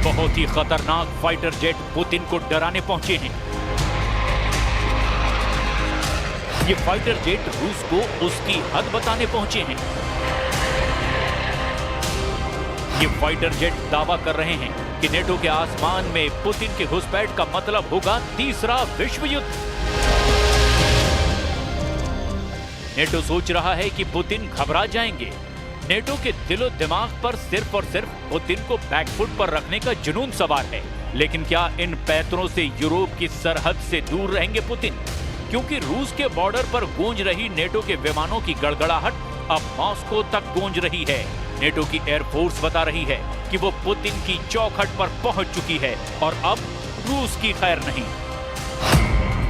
बहुत ही खतरनाक fighter jet Putin को डराने पहुंचे हैं। ये फाइटर जेट रूस को उसकी हद बताने पहुंचे हैं। ये फाइटर जेट दावा कर रहे हैं कि नेटो के आसमान में पुतिन के घुसपैठ का मतलब होगा तीसरा विश्व युद्ध। नेटो सोच रहा है कि पुतिन घबरा जाएंगे। नेटो के दिलो दिमाग पर सिर्फ और सिर्फ पुतिन को बैकफुट पर रखने का जुनून सवार है। लेकिन क्या इन पैतरों से यूरोप की सरहद से दूर रहेंगे पुतिन? क्योंकि रूस के बॉर्डर पर गूंज रही नेटो के विमानों की गड़गड़ाहट अब मॉस्को तक गूंज रही है। नेटो की एयरफोर्स बता रही है कि वो पुतिन की चौखट पर पहुंच चुकी है और अब रूस की खैर नहीं।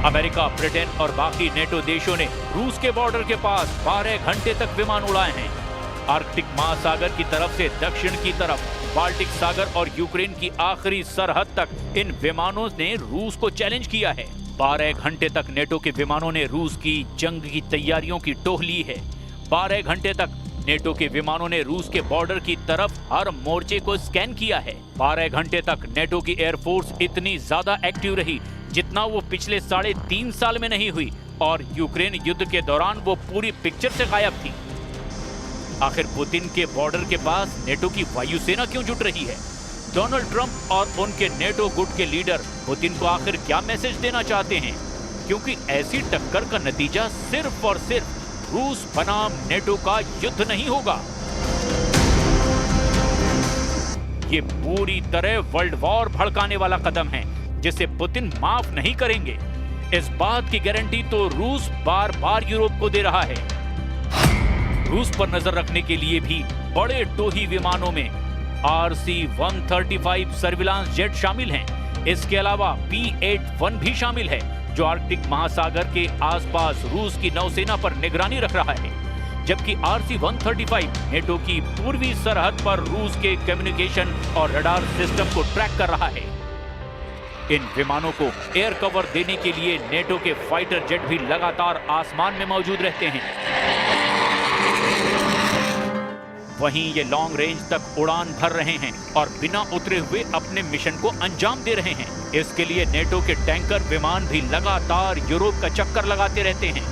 अमेरिका, ब्रिटेन और बाकी नेटो देशों ने रूस के बॉर्डर के पास 12 घंटे तक विमान उड़ाए हैं। आर्कटिक महासागर की तरफ से दक्षिण की तरफ, बाल्टिक सागर और यूक्रेन की आखिरी सरहद तक इन विमानों ने रूस को चैलेंज किया है। 12 घंटे तक नेटो के विमानों ने रूस की जंग की तैयारियों की टोह ली है। 12 घंटे तक नेटो के विमानों ने रूस के बॉर्डर की तरफ हर मोर्चे को स्कैन किया है। 12 घंटे तक नेटो की एयरफोर्स इतनी ज्यादा एक्टिव रही जितना वो पिछले 3.5 साल में नहीं हुई, और यूक्रेन युद्ध के दौरान वो पूरी पिक्चर से गायब थी। आखिर पुतिन के बॉर्डर के पास नेटो की वायुसेना क्यों जुट रही है? डोनाल्ड ट्रंप और उनके नेटो गुट के लीडर पुतिन को आखिर क्या मैसेज देना चाहते हैं? क्योंकि ऐसी टक्कर का नतीजा सिर्फ और सिर्फ रूस बनाम नेटो का युद्ध नहीं होगा, ये पूरी तरह वर्ल्ड वॉर भड़काने वाला कदम है जिसे पुतिन माफ नहीं करेंगे। इस बात की गारंटी तो रूस बार बार यूरोप को दे रहा है। रूस पर नजर रखने के लिए भी बड़े टोही विमानों में RC-135 सर्विलांस जेट शामिल हैं। इसके अलावा P-81 भी शामिल है जो आर्कटिक महासागर के आसपास रूस की नौसेना पर निगरानी रख रहा है, जबकि RC-135 नेटो की पूर्वी सरहद पर रूस के कम्युनिकेशन और रडार सिस्टम को ट्रैक कर रहा है। इन विमानों को एयर कवर देने के लिए नेटो के फाइटर जेट भी लगातार आसमान में मौजूद रहते हैं। वहीं ये लॉन्ग रेंज तक उड़ान भर रहे हैं और बिना उतरे हुए अपने मिशन को अंजाम दे रहे हैं। इसके लिए नेटो के टैंकर विमान भी लगातार यूरोप का चक्कर लगाते रहते हैं।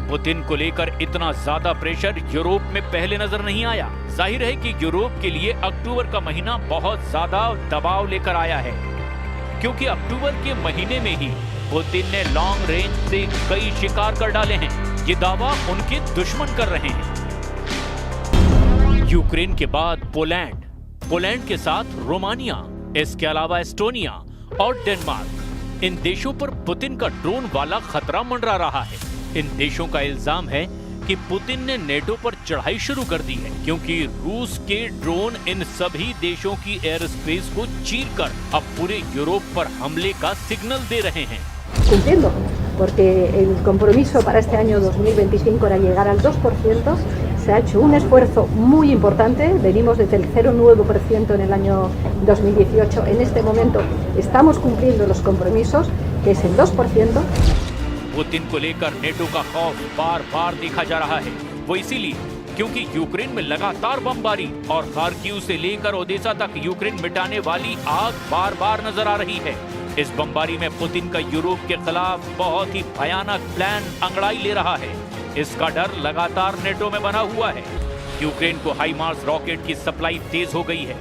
पुतिन को लेकर इतना ज्यादा प्रेशर यूरोप में पहले नजर नहीं आया। जाहिर है कि यूरोप के लिए अक्टूबर का महीना बहुत ज्यादा दबाव लेकर आया है, क्योंकि अक्टूबर के महीने में ही पुतिन ने लॉन्ग रेंज से कई शिकार कर डाले हैं। ये दावा उनके दुश्मन कर रहे हैं। यूक्रेन के बाद पोलैंड के साथ रोमानिया, इसके अलावा एस्टोनिया और डेनमार्क, इन देशों पर पुतिन का ड्रोन वाला खतरा मंडरा रहा है। इन देशों का इल्जाम है कि पुतिन ने नेटो पर चढ़ाई शुरू कर दी है, क्योंकि रूस के ड्रोन इन सभी देशों की एयर स्पेस को चीरकर अब पूरे यूरोप पर हमले का सिग्नल दे रहे हैं। Cumpliendo, porque el compromiso para este año 2025 era llegar al 2%. Se ha hecho un esfuerzo muy importante. Venimos desde el 0,9% en el año 2018. En este momento estamos cumpliendo los compromisos, que es el 2%. Putin को लेकर NATO का खौफ बार बार देखा जा रहा है। वो इसीलिए क्योंकि यूक्रेन में लगातार बमबारी और खार्किव से लेकर ओडेसा तक यूक्रेन मिटाने वाली आग बार बार नजर आ रही है। इस बमबारी में पुतिन का यूरोप के खिलाफ बहुत ही भयानक प्लान अंगड़ाई ले रहा है। इसका डर लगातार नेटो में बना हुआ है। यूक्रेन को हाइमार्स रॉकेट की सप्लाई तेज हो गई है।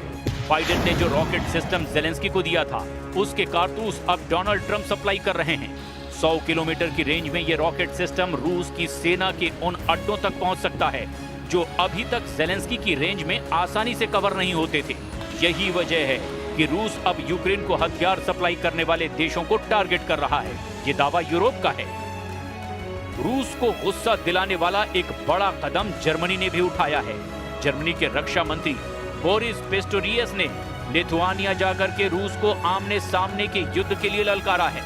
बाइडेन ने जो रॉकेट सिस्टम जेलेंस्की को दिया था, उसके कारतूस अब डोनाल्ड ट्रंप सप्लाई कर रहे हैं। 100 किलोमीटर की रेंज में ये रॉकेट सिस्टम रूस की सेना के उन अड्डों तक पहुंच सकता है जो अभी तक जेलेंस्की की रेंज में आसानी से कवर नहीं होते थे। यही वजह है कि रूस अब यूक्रेन को हथियार सप्लाई करने वाले देशों को टारगेट कर रहा है। ये दावा यूरोप का है। रूस को गुस्सा दिलाने वाला एक बड़ा कदम जर्मनी ने भी उठाया है। जर्मनी के रक्षा मंत्री बोरिस पिस्टोरियस ने लिथुआनिया जाकर के रूस को आमने सामने के युद्ध के लिए ललकारा है।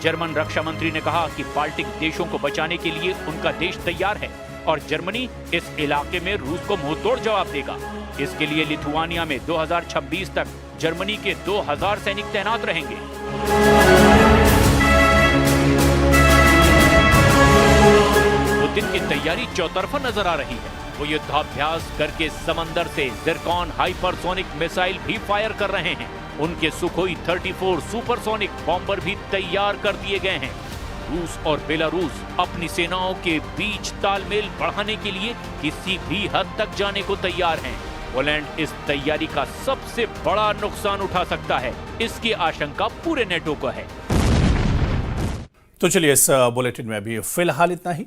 जर्मन रक्षा मंत्री ने कहा कि बाल्टिक देशों को बचाने के लिए उनका देश तैयार है और जर्मनी इस इलाके में रूस को मुंहतोड़ जवाब देगा। इसके लिए लिथुआनिया में 2026 तक जर्मनी के 2000 सैनिक तैनात रहेंगे। पुतिन की तैयारी चौतरफा नजर आ रही है। वो युद्धाभ्यास करके समंदर से जिरकॉन हाइपरसोनिक मिसाइल भी फायर कर रहे हैं। उनके सुखोई 34 सुपरसोनिक बॉम्बर भी तैयार कर दिए गए हैं। रूस और बेलारूस अपनी सेनाओं के बीच तालमेल बढ़ाने के लिए किसी भी हद तक जाने को तैयार हैं। पोलैंड इस तैयारी का सबसे बड़ा नुकसान उठा सकता है, इसकी आशंका पूरे नेटो को है। तो चलिए इस बुलेटिन में अभी फिलहाल इतना ही।